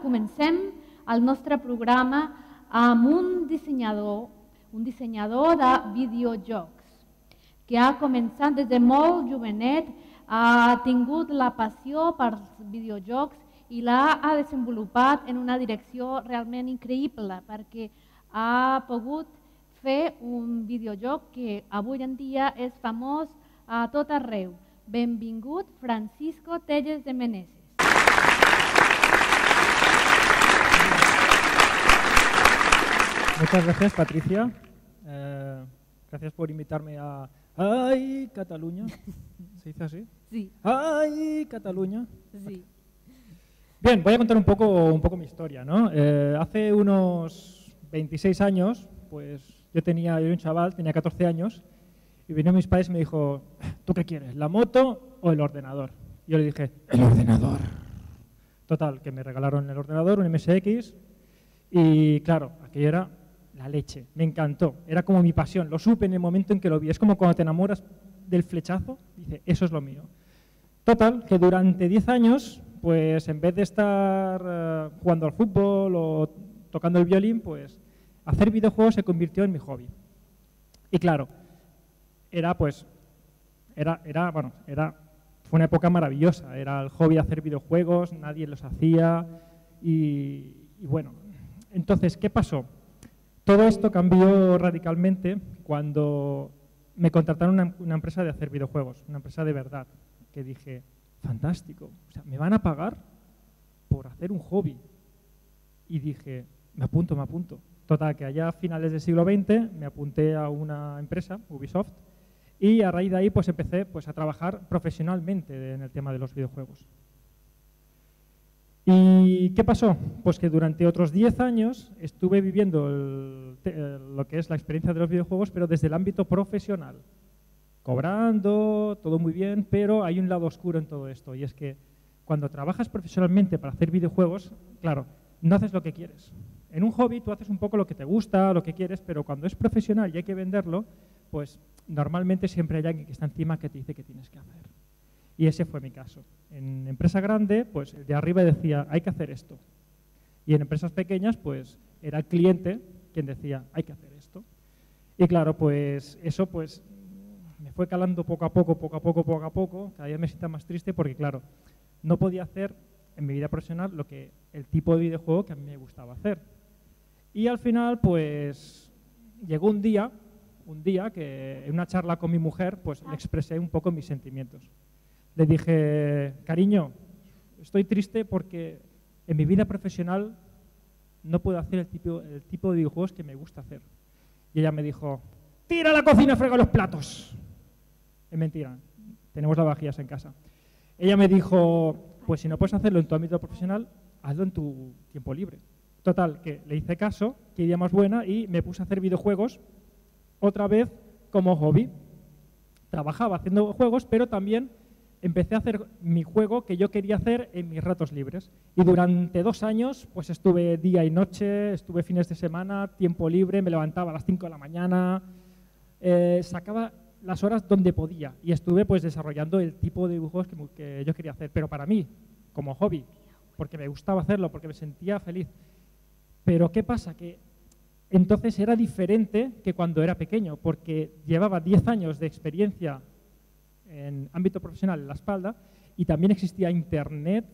Comencem el nostre programa amb un dissenyador de videojocs que ha començat des de molt jovenet, ha tingut la passió pels videojocs i l'ha desenvolupat en una direcció realment increïble perquè ha pogut fer un videojoc que avui en dia és famós a tot arreu. Benvingut, Francisco Telles de Meneses. Muchas gracias, Patricia. Gracias por invitarme a ¡Ay, Cataluña! ¿Se dice así? Sí. ¡Ay, Cataluña! Sí. Bien, voy a contar un poco mi historia, ¿no? Hace unos 26 años, pues yo era un chaval, tenía 14 años, y vinieron mis padres y me dijo, ¿tú qué quieres, la moto o el ordenador? Y yo le dije, el ordenador. Total, que me regalaron el ordenador, un MSX, y claro, aquello era la leche, me encantó, era como mi pasión, lo supe en el momento en que lo vi, es como cuando te enamoras del flechazo, dice, eso es lo mío. Total, que durante 10 años, pues en vez de estar jugando al fútbol o tocando el violín, pues hacer videojuegos se convirtió en mi hobby. Y claro, fue una época maravillosa, era el hobby de hacer videojuegos, nadie los hacía y bueno, entonces, ¿qué pasó? Todo esto cambió radicalmente cuando me contrataron una empresa de hacer videojuegos, una empresa de verdad, que dije, fantástico, o sea, me van a pagar por hacer un hobby. Y dije, me apunto. Total, que allá a finales del siglo XX me apunté a una empresa, Ubisoft, y a raíz de ahí pues empecé pues, a trabajar profesionalmente en el tema de los videojuegos. ¿Y qué pasó? Pues que durante otros 10 años estuve viviendo lo que es la experiencia de los videojuegos, pero desde el ámbito profesional. Cobrando, todo muy bien, pero hay un lado oscuro en todo esto, y es que cuando trabajas profesionalmente para hacer videojuegos, claro, no haces lo que quieres. En un hobby tú haces un poco lo que te gusta, lo que quieres, pero cuando es profesional y hay que venderlo, pues normalmente siempre hay alguien que está encima que te dice qué tienes que hacer. Y ese fue mi caso. En empresa grande, pues el de arriba decía, hay que hacer esto. Y en empresas pequeñas, pues era el cliente quien decía, hay que hacer esto. Y claro, pues eso pues me fue calando poco a poco, cada día me siento más triste porque claro, no podía hacer en mi vida profesional el tipo de videojuego que a mí me gustaba hacer. Y al final, pues llegó un día que en una charla con mi mujer, pues le expresé un poco mis sentimientos. Le dije, cariño, estoy triste porque en mi vida profesional no puedo hacer el tipo de videojuegos que me gusta hacer. Y ella me dijo, tira a la cocina, frega los platos. Es mentira, tenemos lavavajillas en casa. Ella me dijo, pues si no puedes hacerlo en tu ámbito profesional, hazlo en tu tiempo libre. Total, que le hice caso, qué idea más buena, y me puse a hacer videojuegos otra vez como hobby. Trabajaba haciendo juegos, pero también empecé a hacer mi juego que yo quería hacer en mis ratos libres. Y durante 2 años pues estuve día y noche, estuve fines de semana, tiempo libre, me levantaba a las 5 de la mañana, sacaba las horas donde podía y estuve pues desarrollando el tipo de dibujos que yo quería hacer, pero para mí, como hobby, porque me gustaba hacerlo, porque me sentía feliz. Pero ¿qué pasa? Que entonces era diferente que cuando era pequeño, porque llevaba 10 años de experiencia en ámbito profesional en la espalda y también existía Internet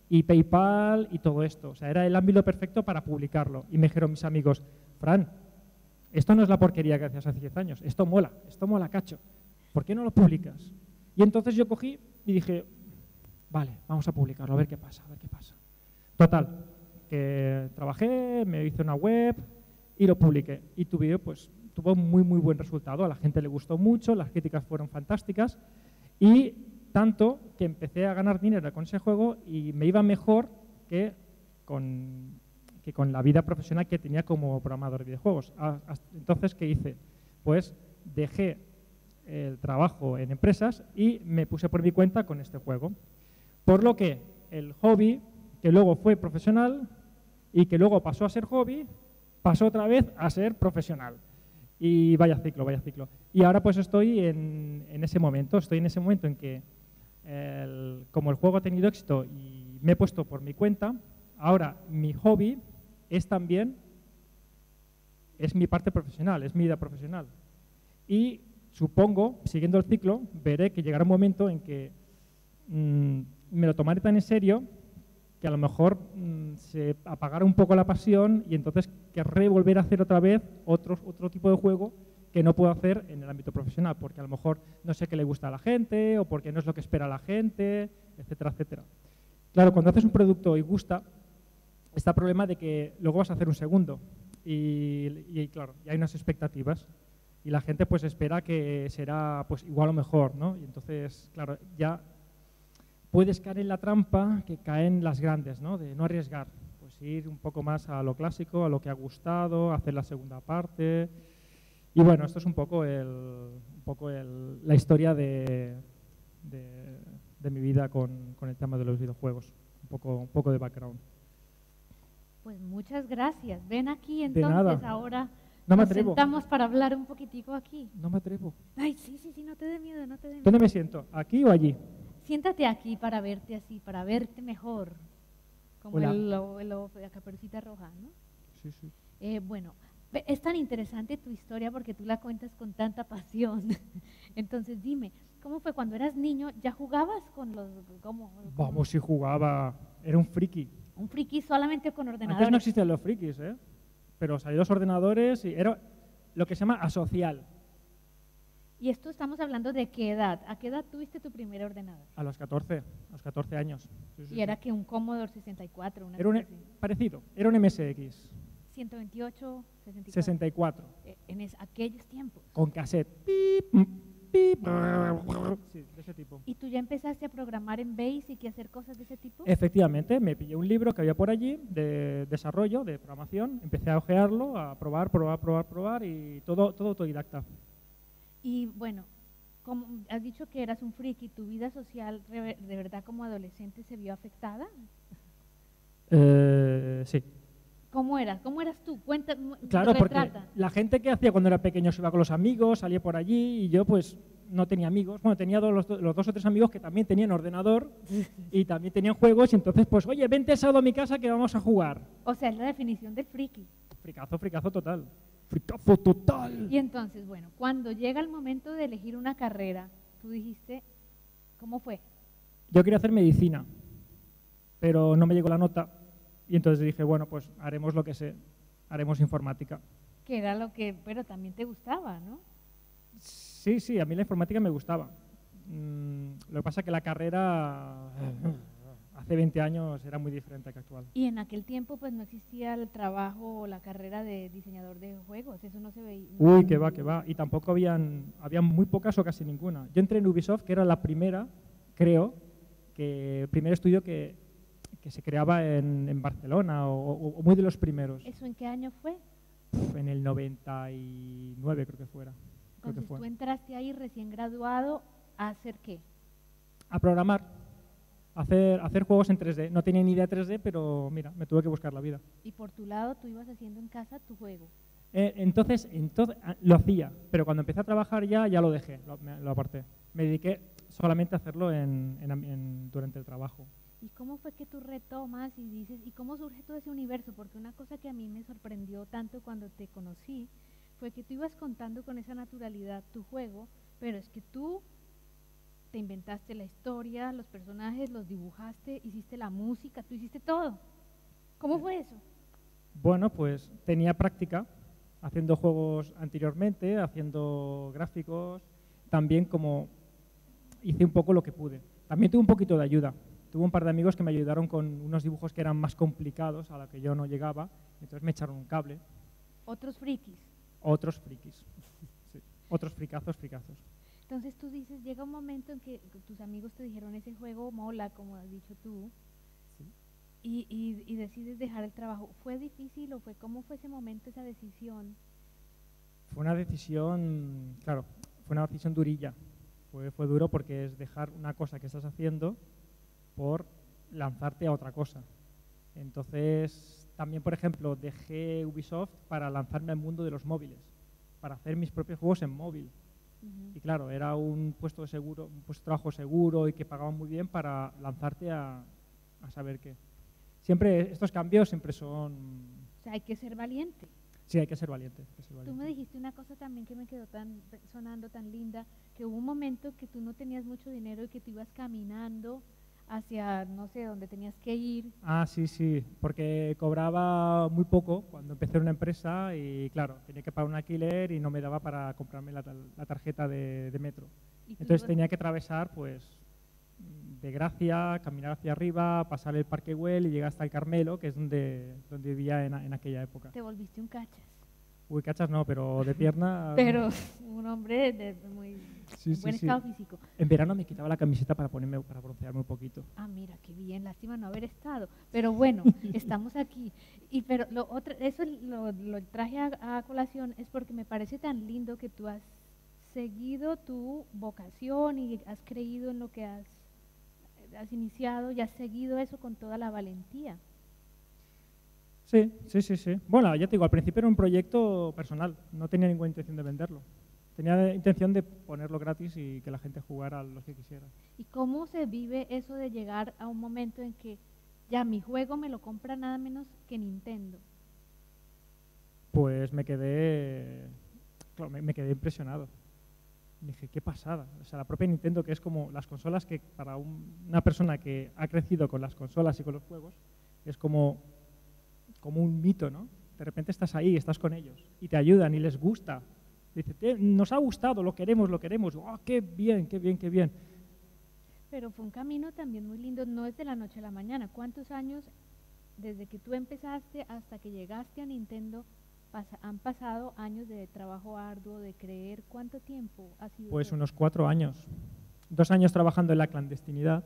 y PayPal y todo esto. O sea, era el ámbito perfecto para publicarlo. Y me dijeron mis amigos, Fran, esto no es la porquería que hacías hace 10 años, esto mola cacho. ¿Por qué no lo publicas? Y entonces yo cogí y dije, vale, vamos a publicarlo, a ver qué pasa. Total, que trabajé, me hice una web y lo publiqué. Y tu vídeo pues tuvo muy buen resultado, a la gente le gustó mucho, las críticas fueron fantásticas y tanto que empecé a ganar dinero con ese juego y me iba mejor que con la vida profesional que tenía como programador de videojuegos. Entonces, ¿qué hice? Pues dejé el trabajo en empresas y me puse por mi cuenta con este juego. Por lo que el hobby, que luego fue profesional, y que luego pasó a ser hobby, pasó otra vez a ser profesional. Y vaya ciclo, vaya ciclo. Y ahora pues estoy en ese momento, en que como el juego ha tenido éxito y me he puesto por mi cuenta, ahora mi hobby es también, es mi parte profesional, es mi vida profesional. Y supongo, siguiendo el ciclo, veré que llegará un momento en que me lo tomaré tan en serio que a lo mejor se apagará un poco la pasión y entonces querré volver a hacer otra vez otro tipo de juego que no puedo hacer en el ámbito profesional, porque a lo mejor no sé qué le gusta a la gente o porque no es lo que espera la gente, etcétera, etcétera. Claro, cuando haces un producto y gusta, está el problema de que luego vas a hacer un segundo y claro, y hay unas expectativas y la gente pues espera que será pues igual o mejor, ¿no? Y entonces, claro, ya puedes caer en la trampa que caen las grandes, ¿no? De no arriesgar, pues ir un poco más a lo clásico, a lo que ha gustado, hacer la segunda parte. Y bueno, esto es un poco la historia de mi vida con el tema de los videojuegos, un poco de background. Pues muchas gracias. Ven aquí De entonces, nada. ahora No me nos atrevo. sentamos para hablar un poquitico aquí. No me atrevo. Ay, sí, no te dé miedo, no te dé miedo. ¿Dónde me siento? ¿Aquí o allí? Siéntate aquí para verte así, para verte mejor. Como Hola. la Caperucita Roja, ¿no? Sí, sí. Bueno, es tan interesante tu historia porque tú la cuentas con tanta pasión. Entonces dime, ¿cómo fue cuando eras niño? ¿Ya jugabas con los... Vamos, si jugaba. Era un friki. Un friki solamente con ordenadores? Antes no existían los frikis, ¿eh? Pero salieron los ordenadores y era lo que se llama asocial. ¿Y esto estamos hablando de qué edad? ¿A qué edad tuviste tu primer ordenador? A los 14 años. Sí, sí, ¿Y era sí. que un Commodore 64? Era parecido, era un MSX. 128, 64. 64. En aquellos tiempos. Con cassette. Pip, pip, sí, de ese tipo. ¿Y tú ya empezaste a programar en BASIC y hacer cosas de ese tipo? Efectivamente, me pillé un libro que había por allí de desarrollo, de programación, empecé a ojearlo, a probar y todo autodidacta. Y bueno, como has dicho que eras un friki, ¿tu vida social de verdad como adolescente se vio afectada? Sí. ¿Cómo eras? ¿Cómo eras tú? Claro, porque retrata. la gente que hacía cuando era pequeño se iba con los amigos, salía por allí y yo pues no tenía amigos. Bueno, tenía los 2 o 3 amigos que también tenían ordenador y también tenían juegos y entonces pues, oye, vente sábado a mi casa que vamos a jugar. O sea, es la definición del friki. Fricazo total. Fricazo total. Y entonces, bueno, cuando llega el momento de elegir una carrera, tú dijiste, ¿cómo fue? Yo quería hacer medicina, pero no me llegó la nota y entonces dije, bueno, pues haremos lo que sé, haremos informática. Que era lo que, pero también te gustaba, ¿no? Sí, a mí la informática me gustaba. Lo que pasa es que la carrera hace 20 años era muy diferente que actual. Y en aquel tiempo pues no existía el trabajo o la carrera de diseñador de juegos, eso no se veía. Uy, que va. Y tampoco había muy pocas o casi ninguna. Yo entré en Ubisoft, que era la primera, creo, el primer estudio que se creaba en Barcelona o muy de los primeros. ¿Eso en qué año fue? En el 99 creo que fuera. Entonces tú entraste ahí recién graduado ¿a hacer qué? A programar, a hacer juegos en 3D. No tenía ni idea de 3D, pero mira, me tuve que buscar la vida. Y por tu lado tú ibas haciendo en casa tu juego. Entonces lo hacía, pero cuando empecé a trabajar ya lo dejé, lo aparté. Me dediqué solamente a hacerlo durante el trabajo. ¿Y cómo fue que tú retomas y dices, y cómo surge todo ese universo? Porque una cosa que a mí me sorprendió tanto cuando te conocí fue que tú ibas contando con esa naturalidad tu juego, pero es que tú te inventaste la historia, los personajes, los dibujaste, hiciste la música, tú hiciste todo. ¿Cómo fue eso? Bueno, pues tenía práctica haciendo juegos anteriormente, haciendo gráficos, también como hice un poco lo que pude. También tuve un poquito de ayuda. Tuve un par de amigos que me ayudaron con unos dibujos que eran más complicados, a los que yo no llegaba, entonces me echaron un cable. ¿Otros frikis? Otros frikis, sí. Otros fricazos. Entonces tú dices, llega un momento en que tus amigos te dijeron ese juego mola, como has dicho tú, Sí. y decides dejar el trabajo. ¿Fue difícil o cómo fue ese momento, esa decisión? Fue una decisión, claro, fue una decisión durilla. Fue duro porque es dejar una cosa que estás haciendo por lanzarte a otra cosa. Entonces, también, por ejemplo, dejé Ubisoft para lanzarme al mundo de los móviles, para hacer mis propios juegos en móvil. Y claro, era un puesto de seguro, un puesto de trabajo seguro y que pagaban muy bien para lanzarte a saber qué. Siempre, estos cambios siempre son... O sea, hay que ser valiente. Sí, hay que ser valiente. Tú me dijiste una cosa también que me quedó sonando tan linda, que hubo un momento que tú no tenías mucho dinero y que tú ibas caminando hacia, no sé, dónde tenías que ir. Ah, sí, porque cobraba muy poco cuando empecé una empresa y claro, tenía que pagar un alquiler y no me daba para comprarme la tarjeta de metro. Entonces tenía que atravesar, pues, de Gracia, caminar hacia arriba, pasar el Parque Güell y llegar hasta el Carmelo, que es donde vivía en aquella época. Te volviste un cachas. Uy, cachas no, pero de pierna... Pero un hombre de muy buen estado físico. En verano me quitaba la camiseta para broncearme un poquito. Ah, mira, qué bien, lástima no haber estado. Pero bueno, estamos aquí. Pero eso lo traje a colación es porque me parece tan lindo que tú has seguido tu vocación y has creído en lo que has iniciado y has seguido eso con toda la valentía. Sí. Bueno, ya te digo, al principio era un proyecto personal, no tenía ninguna intención de venderlo. Tenía intención de ponerlo gratis y que la gente jugara lo que quisiera. ¿Y cómo se vive eso de llegar a un momento en que ya mi juego me lo compra nada menos que Nintendo? Pues me quedé impresionado. Dije, qué pasada. O sea, la propia Nintendo, que es como las consolas que para una persona que ha crecido con las consolas y con los juegos, es como un mito, ¿no? De repente estás ahí, estás con ellos y te ayudan y les gusta. Dice, nos ha gustado, lo queremos. ¡Oh, qué bien! Pero fue un camino también muy lindo, no es de la noche a la mañana. ¿Cuántos años desde que tú empezaste hasta que llegaste a Nintendo han pasado años de trabajo arduo, de creer? ¿Cuánto tiempo ha sido? Pues unos 4 años. 2 años trabajando en la clandestinidad.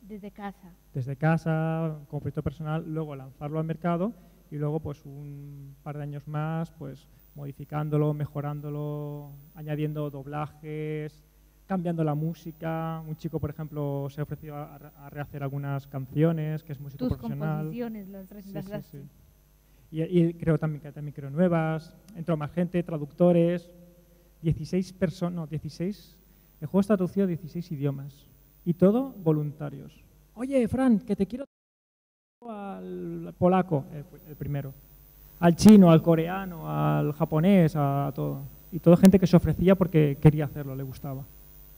¿Desde casa? Desde casa, como proyecto personal, luego lanzarlo al mercado y luego pues un par de años más pues modificándolo, mejorándolo, añadiendo doblajes, cambiando la música. Un chico, por ejemplo, se ofreció a rehacer algunas canciones, que es músico profesional. Tus composiciones, las sí. Y también creo nuevas, entró más gente, traductores, 16 personas, 16, el juego está traducido a 16 idiomas y todo voluntarios. Oye, Fran, que te quiero al polaco, el primero, al chino, al coreano, al japonés, a todo. Y toda gente que se ofrecía porque quería hacerlo, le gustaba.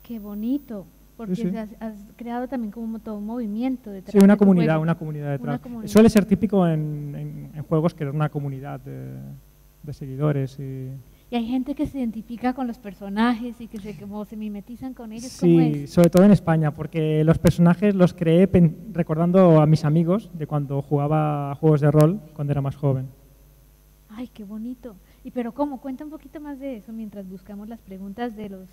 Qué bonito. Porque sí. Has creado también como todo un movimiento detrás. Sí, una comunidad detrás. Suele ser típico en juegos que es una comunidad de seguidores. Y hay gente que se identifica con los personajes y que se mimetizan con ellos. Sí, ¿cómo es? Sobre todo en España, porque los personajes los creé recordando a mis amigos de cuando jugaba juegos de rol, cuando era más joven. Ay, qué bonito. Pero ¿cómo? Cuenta un poquito más de eso mientras buscamos las preguntas de los...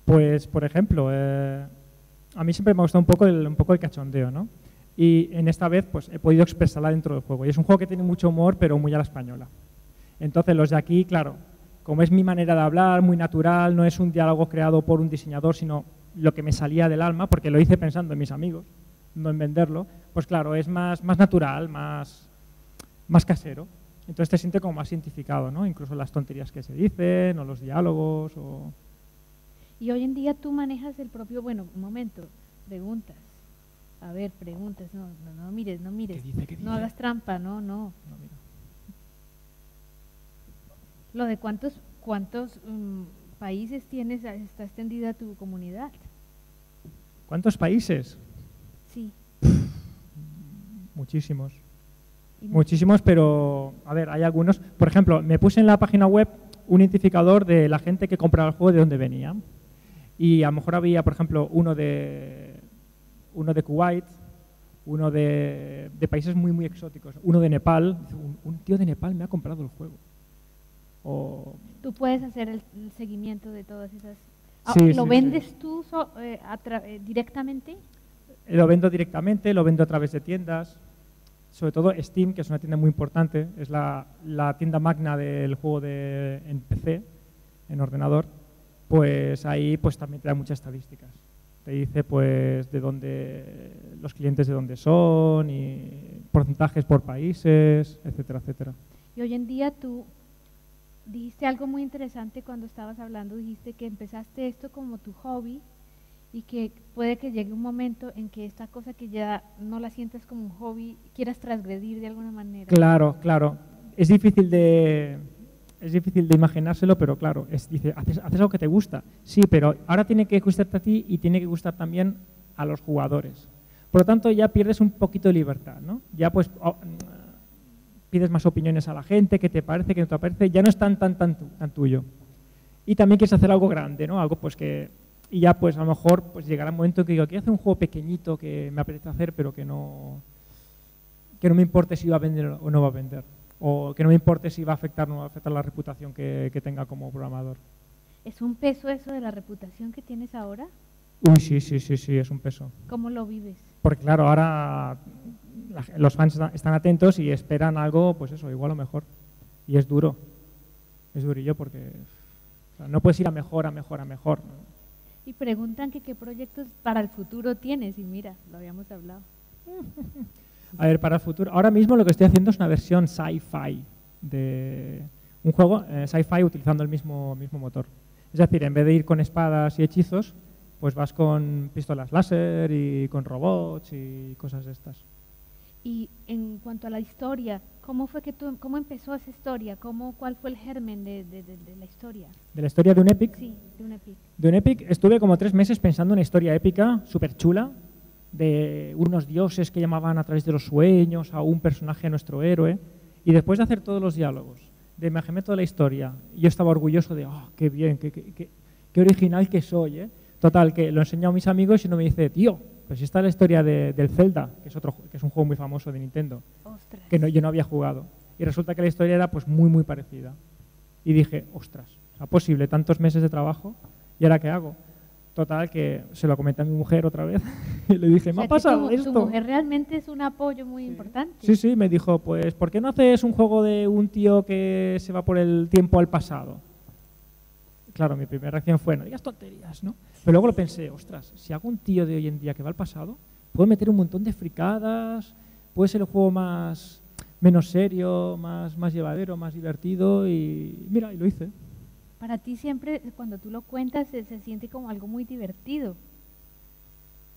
Pues, por ejemplo, a mí siempre me ha gustado un poco el cachondeo, ¿no? Y en esta vez pues he podido expresarla dentro del juego. Y es un juego que tiene mucho humor, pero muy a la española. Entonces los de aquí, claro, como es mi manera de hablar, muy natural, no es un diálogo creado por un diseñador, sino lo que me salía del alma, porque lo hice pensando en mis amigos, no en venderlo, pues claro, es más natural, más casero. Entonces te sientes como más identificado, ¿no? Incluso las tonterías que se dicen, o los diálogos, o... Y hoy en día tú manejas el propio, bueno, un momento, preguntas. A ver, preguntas, no mires. ¿Qué dice? No hagas trampa, no. Mira. Lo de cuántos países tienes, está extendida tu comunidad. ¿Cuántos países? Sí. Muchísimos. Muchísimos, pero, a ver, hay algunos. Por ejemplo, me puse en la página web un identificador de la gente que compraba el juego, de dónde venía. Y a lo mejor había, por ejemplo, uno de Kuwait, uno de países muy, muy exóticos, uno de Nepal. Un tío de Nepal me ha comprado el juego. Tú puedes hacer el seguimiento de todas esas... Sí, ¿Lo vendes tú directamente? Lo vendo directamente, lo vendo a través de tiendas. Sobre todo Steam, que es una tienda muy importante, es la tienda magna del juego en PC, en ordenador, pues ahí pues también te da muchas estadísticas. Te dice pues de dónde, los clientes de dónde son y porcentajes por países, etcétera, etcétera. Y hoy en día tú dijiste algo muy interesante cuando estabas hablando, dijiste que empezaste esto como tu hobby y que puede que llegue un momento en que esta cosa que ya no la sientas como un hobby, quieras transgredir de alguna manera. Claro, claro. Es difícil de imaginárselo, pero claro, dice, haces algo que te gusta. Sí, pero ahora tiene que gustarte a ti y tiene que gustar también a los jugadores. Por lo tanto, ya pierdes un poquito de libertad, ¿no? Ya pues pides más opiniones a la gente, qué te parece, qué no te parece, ya no es tan tuyo. Y también quieres hacer algo grande, ¿no? Algo pues que... Y ya pues a lo mejor pues llegará un momento en que digo, quiero hacer un juego pequeñito que me apetece hacer, pero que no me importe si va a vender o no va a vender. O que no me importe si va a afectar o no va a afectar la reputación que tenga como programador. ¿Es un peso eso de la reputación que tienes ahora? Uy, sí, es un peso. ¿Cómo lo vives? Porque claro, ahora los fans están atentos y esperan algo, pues eso, igual o mejor. Y es duro. Es durillo porque no puedes ir a mejor. ¿no? Y preguntan que qué proyectos para el futuro tienes, y mira, lo habíamos hablado. A ver, para el futuro, ahora mismo lo que estoy haciendo es una versión sci-fi de un juego sci-fi utilizando el mismo motor. Es decir, en vez de ir con espadas y hechizos, pues vas con pistolas láser y con robots y cosas de estas. Y en cuanto a la historia, ¿cómo empezó esa historia? ¿Cuál fue el germen de la historia? ¿De la historia de un Epic? Sí, de un Epic. De un Epic estuve como 3 meses pensando en una historia épica, súper chula, de unos dioses que llamaban a través de los sueños a un personaje, a nuestro héroe, y después de hacer todos los diálogos, de imaginarme toda la historia, yo estaba orgulloso de, oh, qué bien, qué original que soy, ¿eh? Total, que lo he enseñado a mis amigos y uno me dice, tío, pues esta es la historia del Zelda, que es un juego muy famoso de Nintendo, ostras, que yo no había jugado. Y resulta que la historia era pues muy parecida. Y dije, ostras, ¿es posible tantos meses de trabajo? ¿Y ahora qué hago? Total, que se lo comenté a mi mujer otra vez y le dije, me ha pasado esto. Tu mujer realmente es un apoyo muy importante. Sí, me dijo, pues, ¿por qué no haces un juego de un tío que se va por el tiempo al pasado? Claro, mi primera reacción fue, no digas tonterías, ¿no? Pero luego lo pensé, ostras, si hago un tío de hoy en día que va al pasado, puedo meter un montón de fricadas, puede ser el juego menos serio, más llevadero, más divertido y mira, y lo hice. Para ti siempre, cuando tú lo cuentas, se siente como algo muy divertido.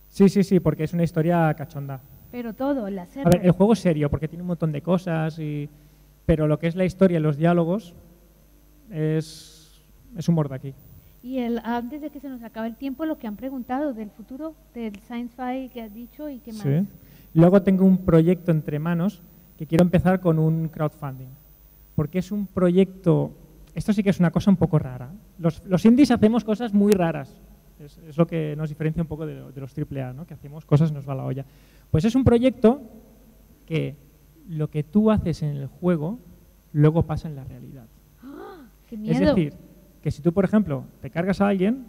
Sí, porque es una historia cachonda. Pero todo, el hacerlo. A ver, el juego es serio porque tiene un montón de cosas, pero lo que es la historia, los diálogos, es humor de aquí. Y antes de que se nos acabe el tiempo, lo que han preguntado del futuro, del sci-fi que has dicho y qué más. Sí. Luego tengo un proyecto entre manos que quiero empezar con un crowdfunding, porque es un proyecto, esto sí que es una cosa un poco rara. Los indies hacemos cosas muy raras, es lo que nos diferencia un poco de los AAA, ¿no? Que hacemos cosas nos va la olla. Pues es un proyecto que lo que tú haces en el juego luego pasa en la realidad. ¡Ah! ¡Qué miedo! Es decir, que si tú, por ejemplo, te cargas a alguien,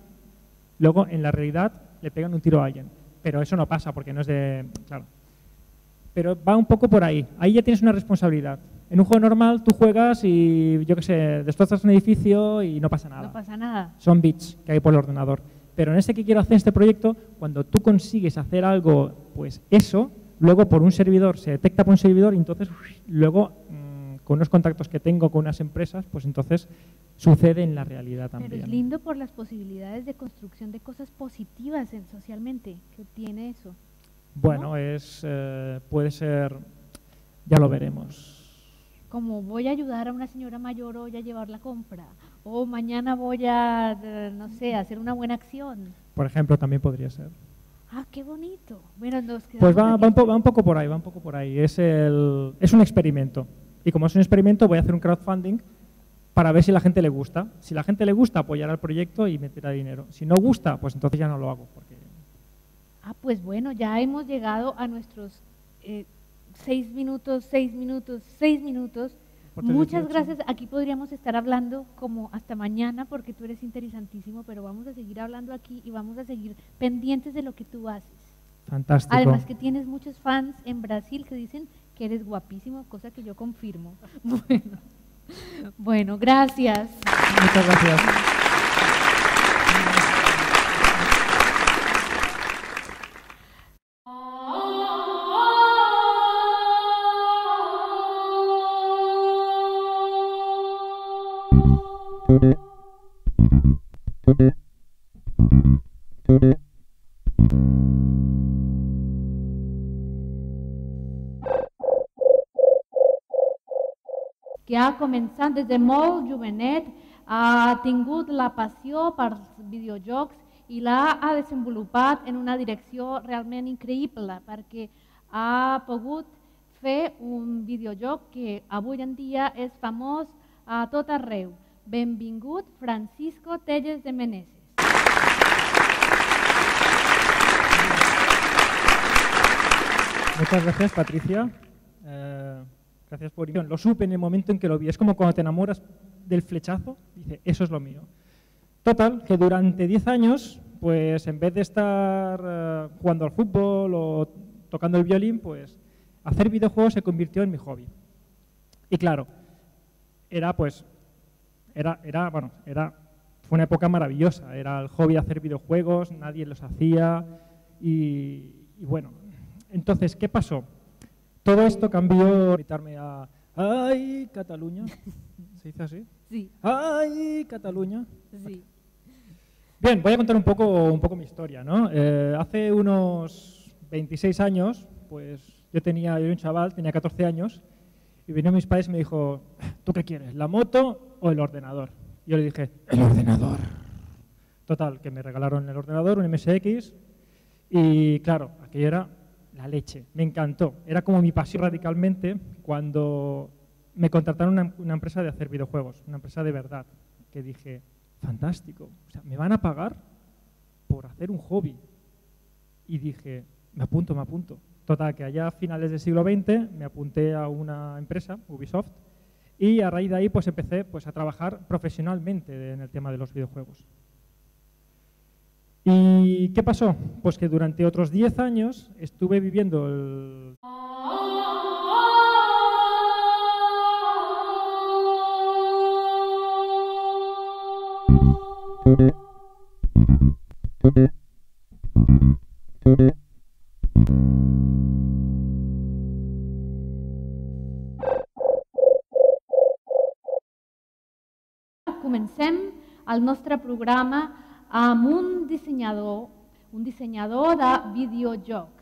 luego en la realidad le pegan un tiro a alguien. Pero eso no pasa porque no es de... Claro. Pero va un poco por ahí. Ahí ya tienes una responsabilidad. En un juego normal tú juegas y, yo qué sé, destrozas un edificio y no pasa nada. No pasa nada. Son bits que hay por el ordenador. Pero en este que quiero hacer, este proyecto, cuando tú consigues hacer algo, pues eso, luego por un servidor, se detecta por un servidor y entonces luego... con unos contactos que tengo con unas empresas, pues entonces sucede en la realidad también. Pero es lindo por las posibilidades de construcción de cosas positivas socialmente que tiene eso. Bueno, ¿no? Puede ser, ya lo veremos. Como voy a ayudar a una señora mayor hoy a llevar la compra, o mañana voy a, no sé, hacer una buena acción. Por ejemplo, también podría ser. Ah, qué bonito. Bueno, pues va un poco por ahí, Es un experimento. Y como es un experimento, voy a hacer un crowdfunding para ver si a la gente le gusta. Si a la gente le gusta, apoyará el proyecto y meterá dinero. Si no gusta, pues entonces ya no lo hago. Ah, pues bueno, ya hemos llegado a nuestros 6 minutos. Muchas gracias. Aquí podríamos estar hablando como hasta mañana porque tú eres interesantísimo, pero vamos a seguir hablando aquí y vamos a seguir pendientes de lo que tú haces. Fantástico. Además que tienes muchos fans en Brasil que dicen que eres guapísimo, cosa que yo confirmo. Bueno, gracias. Muchas gracias. que ha començat des de molt jovenet, ha tingut la passió pels videojocs i l'ha desenvolupat en una direcció realment increïble perquè ha pogut fer un videojoc que avui en dia és famós a tot arreu. Benvingut, Francisco Telles de Meneses. Muchas gracias, Patricia. Gracias por... Lo supe en el momento en que lo vi. Es como cuando te enamoras del flechazo, dice, eso es lo mío. Total, que durante 10 años, pues en vez de estar jugando al fútbol o tocando el violín, pues hacer videojuegos se convirtió en mi hobby. Y claro, fue una época maravillosa. Era el hobby de hacer videojuegos, nadie los hacía y bueno, entonces, ¿qué pasó? Todo esto cambió, invitarme a ¡ay, Cataluña! ¿Se dice así? Sí. ¡Ay, Cataluña! Sí. Bien, voy a contar un poco mi historia, ¿no? Hace unos 26 años, pues yo era un chaval, tenía 14 años, y vinieron mis padres y me dijo, ¿tú qué quieres, la moto o el ordenador? Yo le dije, el ordenador. Total, que me regalaron el ordenador, un MSX, y claro, aquello era la leche, me encantó. Era como mi pasión radicalmente cuando me contrataron una empresa de hacer videojuegos, una empresa de verdad, que dije, fantástico, o sea, me van a pagar por hacer un hobby. Y dije, me apunto. Total, que allá a finales del siglo XX me apunté a una empresa, Ubisoft, y a raíz de ahí pues empecé a trabajar profesionalmente en el tema de los videojuegos. ¿Y qué pasó? Pues que durante otros 10 años estuve viviendo el... Comencem el nostre programa amb un dissenyador de videojocs.